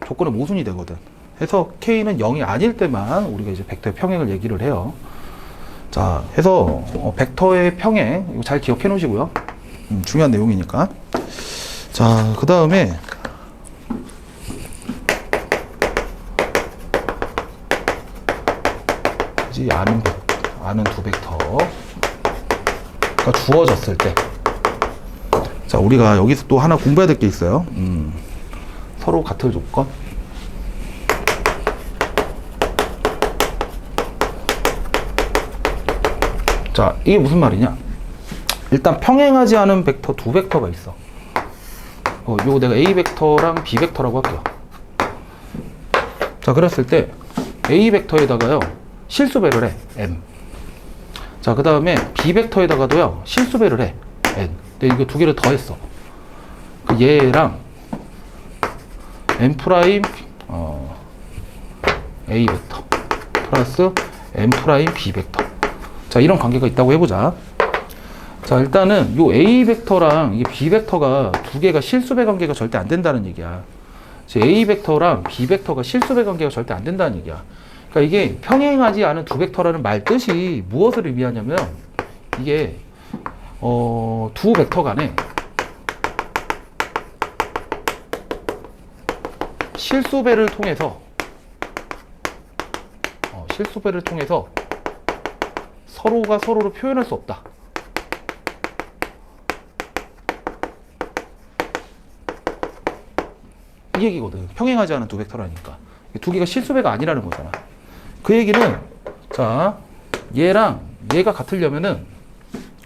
조건의 모순이 되거든. 해서 K는 0이 아닐 때만 우리가 이제 벡터의 평행을 얘기를 해요. 자, 해서 벡터의 평행 이거 잘 기억해 놓으시고요. 중요한 내용이니까. 자, 그 다음에 이제 아는 두 벡터가 주어졌을 때, 자, 우리가 여기서 또 하나 공부해야 될 게 있어요. 서로 같은 조건. 자, 이게 무슨 말이냐? 일단 평행하지 않은 벡터 두 벡터가 있어. 요거 내가 A 벡터랑 B 벡터라고 할게요. 자, 그랬을 때 A 벡터에다가요 실수배를 해, M. 자, 그 다음에 B 벡터에다가도요 실수배를 해, N. 근데 이거 두 개를 더했어. 그 얘랑 M 프라임 A 벡터 플러스 M 프라임 B 벡터. 자, 이런 관계가 있다고 해보자. 자, 일단은 요 A 벡터랑 이게 B 벡터가 두 개가 실수배 관계가 절대 안 된다는 얘기야. A 벡터랑 B 벡터가 실수배 관계가 절대 안 된다는 얘기야. 그러니까 이게 평행하지 않은 두 벡터라는 말 뜻이 무엇을 의미하냐면 이게 두 벡터 간에 실수배를 통해서 서로가 서로를 표현할 수 없다. 이 얘기거든. 평행하지 않은 두 벡터라니까. 두 개가 실수배가 아니라는 거잖아. 그 얘기는, 자, 얘랑 얘가 같으려면은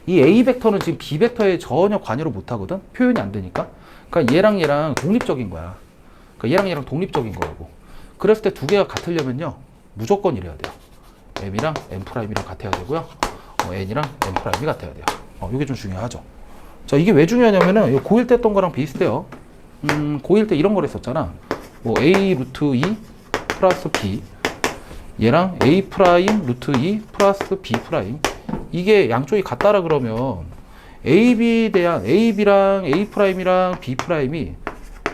이 A 벡터는 지금 B 벡터에 전혀 관여를 못 하거든. 표현이 안 되니까. 그러니까 얘랑 독립적인 거야. 그러니까 얘랑 독립적인 거고. 그랬을 때 두 개가 같으려면요 무조건 이래야 돼요. M이랑 M 프라임이랑 같아야 되고요. N이랑 M 프라임이 같아야 돼요. 이게 좀 중요하죠. 자, 이게 왜 중요하냐면은 고1 때 했던 거랑 비슷해요. 고1 때 이런 걸 했었잖아. 뭐 A 루트 2 플러스 B 얘랑 A 프라임 루트 2 플러스 B 프라임. 이게 양쪽이 같다라 그러면 AB랑 A 프라임이랑 B 프라임이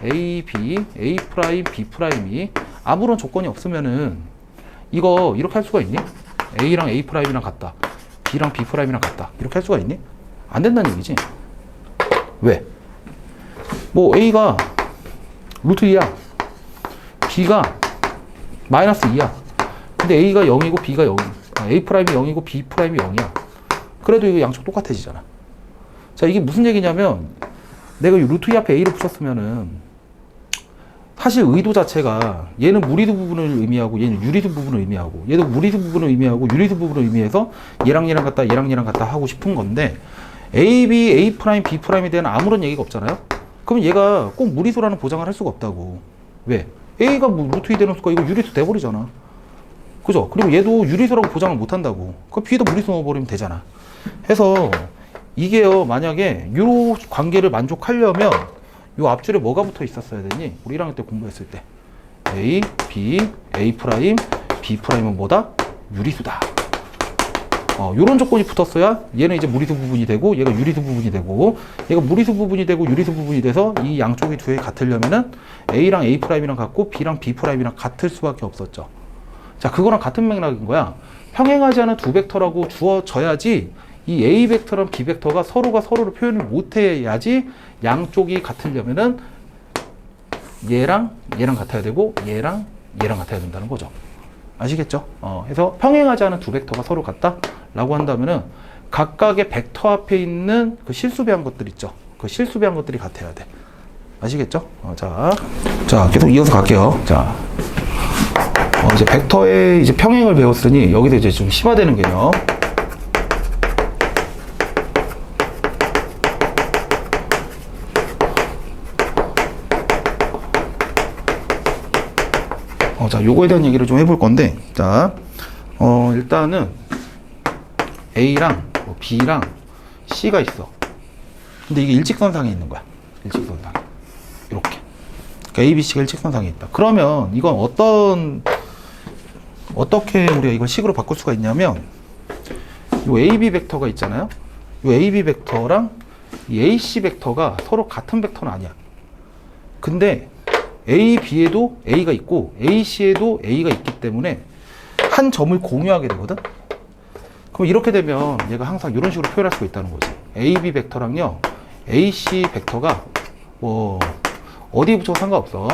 A, B, A 프라임, B 프라임이 아무런 조건이 없으면은 이거 이렇게 할 수가 있니? A랑 A 프라임이랑 같다. B랑 B 프라임이랑 같다. 이렇게 할 수가 있니? 안 된다는 얘기지. 왜? 뭐 A가 루트 2야. B가 마이너스 2야. 근데 A가 0이고 B가 0이야. A 프라임이 0이고 B 프라임이 0이야. 그래도 이거 양쪽 똑같아지잖아. 자, 이게 무슨 얘기냐면 내가 이 루트 2 앞에 A를 붙였으면은 사실 의도 자체가 얘는 무리수 부분을 의미하고 얘는 유리수 부분을 의미하고 얘도 무리수 부분을 의미하고 유리수 부분을 의미해서 얘랑 같다 얘랑 같다 하고 싶은 건데 A, B, A 프라임, B 프라임에 대한 아무런 얘기가 없잖아요. 그럼 얘가 꼭 무리수라는 보장을 할 수가 없다고. 왜? A가 뭐 루트 2 대놓을까? 이거 유리수 돼버리잖아. 그죠? 그리고 얘도 유리수라고 보장을 못 한다고. 그럼 B도 무리수 넣어버리면 되잖아. 해서 이게요, 만약에 요 관계를 만족하려면 요 앞줄에 뭐가 붙어 있었어야 되니? 우리 1학년 때 공부했을 때 A, B, A 프라임, B 프라임은 뭐다? 유리수다. 요런 조건이 붙었어야 얘는 이제 무리수 부분이 되고 얘가 유리수 부분이 되고 얘가 무리수 부분이 되고 유리수 부분이 돼서 이 양쪽이 두 개 같으려면은 A랑 A 프라임이랑 같고 B랑 B 프라임이랑 같을 수밖에 없었죠. 자, 그거랑 같은 맥락인 거야. 평행하지 않은 두 벡터라고 주어져야지 이 A 벡터랑 B 벡터가 서로가 서로를 표현을 못해야지 양쪽이 같으려면은 얘랑 같아야 되고 얘랑 같아야 된다는 거죠. 아시겠죠? 그래서 평행하지 않은 두 벡터가 서로 같다라고 한다면은 각각의 벡터 앞에 있는 그 실수배한 것들 있죠. 그 실수배한 것들이 같아야 돼. 아시겠죠? 자, 계속 이어서 갈게요. 자, 이제 벡터의 이제 평행을 배웠으니 여기서 이제 좀 심화되는 개념. 자, 요거에 대한 얘기를 좀 해볼 건데, 자, 일단은 A랑 B랑 C가 있어. 근데 이게 일직선상에 있는 거야. 일직선상에. 이렇게. 그러니까 A, B, C가 일직선상에 있다. 그러면 이건 어떻게 우리가 이걸 식으로 바꿀 수가 있냐면, 요 A, B 벡터가 있잖아요. 요 A, B 벡터랑 이 A, C 벡터가 서로 같은 벡터는 아니야. 근데 A, B에도 A가 있고 A, C에도 A가 있기 때문에 한 점을 공유하게 되거든. 그럼 이렇게 되면 얘가 항상 이런 식으로 표현할 수가 있다는 거지. A, B 벡터랑요 A, C 벡터가 뭐 어디에 붙여도 상관없어.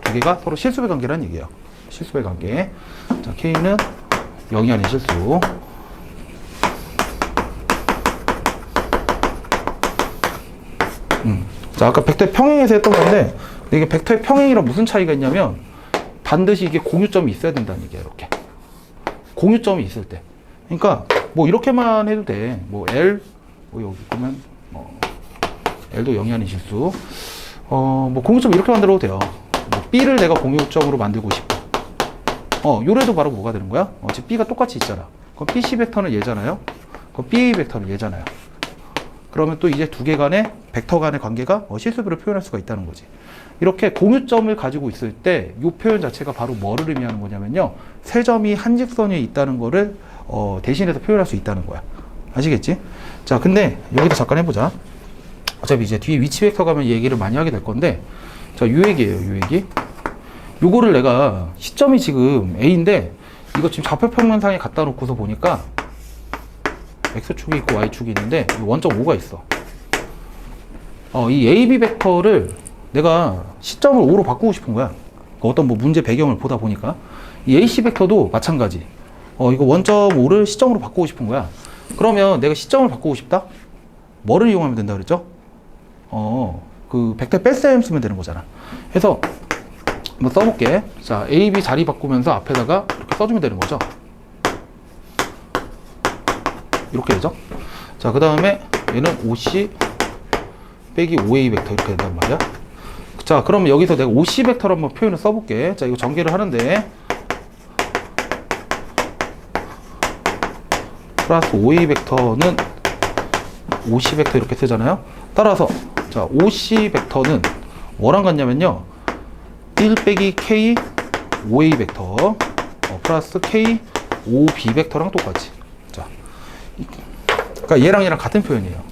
두 개가 서로 실수배 관계라는 얘기예요. 실수배 관계. 자, K는 0이 아닌 실수. 자, 아까 벡터의 평행에서 했던 건데 이게 벡터의 평행이랑 무슨 차이가 있냐면 반드시 이게 공유점이 있어야 된다는 얘기야. 이렇게 공유점이 있을 때. 그러니까 뭐 이렇게만 해도 돼. 뭐 L 여기 보면 L도 0이 아닌 실수. 뭐 공유점 이렇게 만들어도 돼요. 뭐 B를 내가 공유점으로 만들고 싶다. 요래도 바로 뭐가 되는 거야? 지금 B가 똑같이 있잖아. 그럼 BC 벡터는 얘잖아요. 그럼 BA 벡터는 얘잖아요. 그러면 또 이제 두 개 간의 벡터 간의 관계가 실수비로 표현할 수가 있다는 거지. 이렇게 공유점을 가지고 있을 때 이 표현 자체가 바로 뭐를 의미하는 거냐면요. 세 점이 한 직선에 있다는 거를 대신해서 표현할 수 있다는 거야. 아시겠지? 자, 근데 여기도 잠깐 해보자. 어차피 이제 뒤에 위치 벡터 가면 얘기를 많이 하게 될 건데, 자, 요 얘기예요, 요 얘기. 요거를 내가 시점이 지금 A인데, 이거 지금 좌표 평면상에 갖다 놓고서 보니까 X축이 있고 Y축이 있는데 원점 5가 있어. 이 AB 벡터를 내가 시점을 5로 바꾸고 싶은 거야. 어떤 뭐 문제 배경을 보다 보니까 이 AC 벡터도 마찬가지. 이거 원점 5를 시점으로 바꾸고 싶은 거야. 그러면 내가 시점을 바꾸고 싶다? 뭐를 이용하면 된다 그랬죠? 그 벡터 뺄셈 쓰면 되는 거잖아. 그래서 한번 써볼게. 자, A, B 자리 바꾸면서 앞에다가 이렇게 써주면 되는 거죠. 이렇게 되죠. 자, 그 다음에 얘는 OC 빼기 OA 벡터 이렇게 된단 말이야. 자, 그러면 여기서 내가 OC 벡터를 한번 표현을 써볼게. 자, 이거 전개를 하는데 플러스 OA 벡터는 OC 벡터 이렇게 쓰잖아요. 따라서 자, OC 벡터는 뭐랑 같냐면요, 1 빼기 K OA 벡터 플러스 K OB 벡터랑 똑같이. 자, 그러니까 얘랑 같은 표현이에요.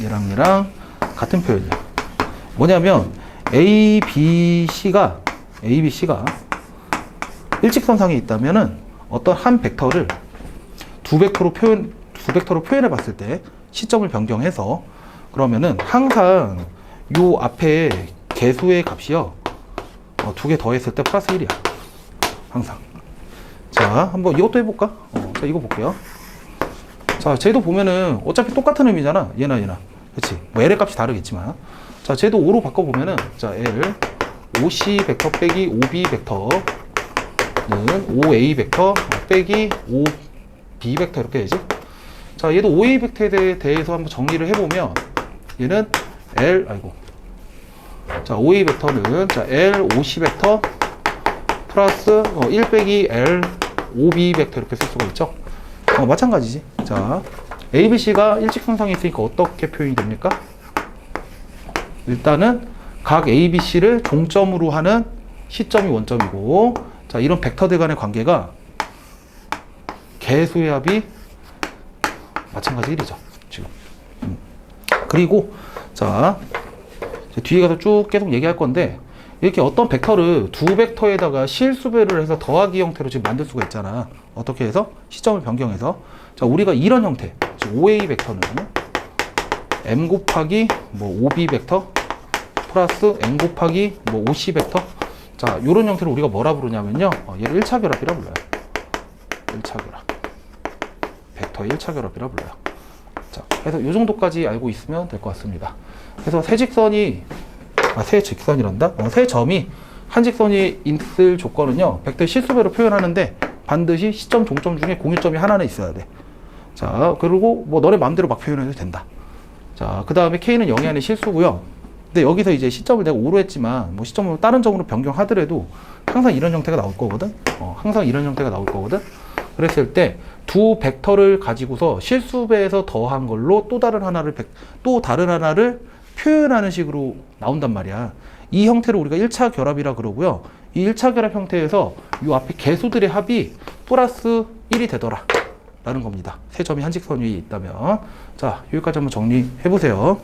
얘랑 같은 표현이야. 뭐냐면 ABC가 일직선상에 있다면은 어떤 한 벡터를 두 벡터로 표현해 봤을 때 시점을 변경해서 그러면은 항상 요 앞에 개수의 값이요, 두 개 더했을 때 플러스 1이야. 항상. 자, 한번 이것도 해볼까? 자, 이거 볼게요. 자, 쟤도 보면은 어차피 똑같은 의미잖아. 얘나. 그치? 뭐 L의 값이 다르겠지만. 자, 쟤도 5로 바꿔보면은, 자, L, OC 벡터 빼기 OB 벡터는 OA 벡터 빼기 OB 벡터 이렇게 되지? 자, 얘도 OA 벡터에 대해서 한번 정리를 해보면, 얘는 자, OA 벡터는, 자, L, OC 벡터 플러스 1 빼기 L, OB 벡터 이렇게 쓸 수가 있죠? 마찬가지지. 자, ABC가 일직선상에 있으니까 어떻게 표현이 됩니까? 일단은 각 ABC를 종점으로 하는 시점이 원점이고, 자, 이런 벡터들 간의 관계가 개수의 합이 마찬가지 1이죠. 지금. 그리고 자, 뒤에 가서 쭉 계속 얘기할 건데, 이렇게 어떤 벡터를 두 벡터에다가 실수배를 해서 더하기 형태로 지금 만들 수가 있잖아. 어떻게 해서? 시점을 변경해서. 자, 우리가 이런 형태, OA 벡터는 M 곱하기 뭐 OB 벡터 플러스 M 곱하기 뭐 OC 벡터. 자, 요런 형태를 우리가 뭐라 부르냐면요, 얘를 1차 결합이라 불러요. 1차 결합. 벡터의 1차 결합이라 불러요. 자, 그래서 요 정도까지 알고 있으면 될 것 같습니다. 그래서 세 점이 한 직선이 있을 조건은요, 벡터의 실수배로 표현하는데 반드시 시점, 종점 중에 공유점이 하나는 있어야 돼. 자, 그리고 뭐 너네 마음대로 막 표현해도 된다. 자, 그 다음에 K는 0이 아닌 실수고요. 근데 여기서 이제 시점을 내가 5로 했지만 뭐 시점을 다른 점으로 변경하더라도 항상 이런 형태가 나올 거거든. 항상 이런 형태가 나올 거거든. 그랬을 때 두 벡터를 가지고서 실수배에서 더한 걸로 또 다른 하나를 표현하는 식으로 나온단 말이야. 이 형태를 우리가 1차 결합이라 그러고요. 이 1차 결합 형태에서 이 앞에 개수들의 합이 플러스 1이 되더라 라는 겁니다. 세 점이 한 직선 위에 있다면. 자, 여기까지 한번 정리해 보세요.